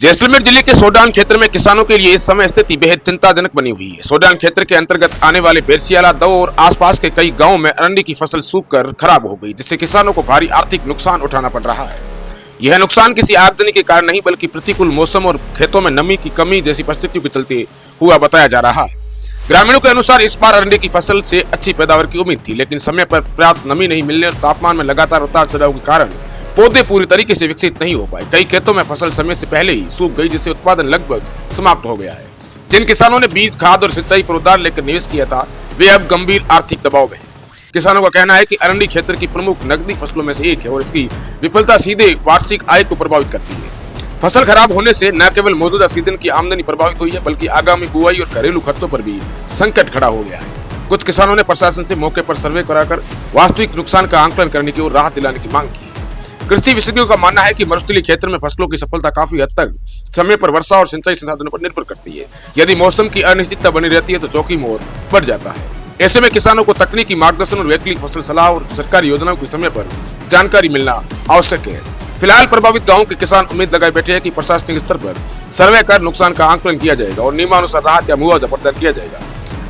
जैसलमेर जिले के सोडान क्षेत्र में किसानों के लिए इस समय स्थिति बेहद चिंताजनक बनी हुई है। सोडान क्षेत्र के अंतर्गत आने वाले बेरसियाला, दो और आसपास के कई गांवों में अरंडी की फसल सूखकर खराब हो गई, जिससे किसानों को भारी आर्थिक नुकसान उठाना पड़ रहा है। यह नुकसान किसी आगजनी के कारण नहीं, बल्कि प्रतिकूल मौसम और खेतों में नमी की कमी जैसी परिस्थितियों के चलते हुआ बताया जा रहा है। ग्रामीणों के अनुसार इस बार अरंडी की फसल से अच्छी पैदावार की उम्मीद थी, लेकिन समय पर पर्याप्त नमी नहीं मिलने और तापमान में लगातार उतार चढ़ाव के कारण पौधे पूरी तरीके से विकसित नहीं हो पाए। कई खेतों में फसल समय से पहले ही सूख गई, जिससे उत्पादन लगभग समाप्त हो गया है। जिन किसानों ने बीज, खाद और सिंचाई पर उधार लेकर निवेश किया था, वे अब गंभीर आर्थिक दबाव में हैं। किसानों का कहना है कि अरंडी क्षेत्र की प्रमुख नकदी फसलों में से एक है और इसकी विफलता सीधे वार्षिक आय को प्रभावित करती है। फसल खराब होने से न केवल मौजूदा सीजन की आमदनी प्रभावित हुई है, बल्कि आगामी बुआई और घरेलू खर्चों पर भी संकट खड़ा हो गया है। कुछ किसानों ने प्रशासन से मौके पर सर्वे कराकर वास्तविक नुकसान का आंकलन करने की और राहत दिलाने की मांग की है। कृषि विशेषज्ञों का मानना है कि मरुस्थलीय क्षेत्र में फसलों की सफलता काफी हद तक समय पर वर्षा और सिंचाई संसाधनों पर निर्भर करती है। यदि मौसम की अनिश्चितता बनी रहती है तो जोखिम और बढ़ जाता है। ऐसे में किसानों को तकनीकी मार्गदर्शन और वैकल्पिक फसल सलाह और सरकारी योजनाओं की समय पर जानकारी मिलना आवश्यक है। फिलहाल प्रभावित गांवों के किसान उम्मीद लगाए बैठे हैं कि प्रशासनिक स्तर पर सर्वे कर नुकसान का आंकलन किया जाएगा और नियमानुसार राहत या मुआवजा प्रदान किया जाएगा।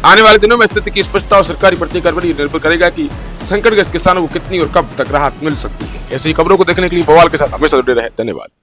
आने वाले दिनों में स्थिति की स्पष्टता और सरकारी प्रतिक्रिया पर निर्भर करेगा कि संकटग्रस्त किसानों को कितनी और कब तक राहत मिल सकती है। ऐसी खबरों को देखने के लिए बवाल के साथ हमेशा जुड़े रहे। धन्यवाद।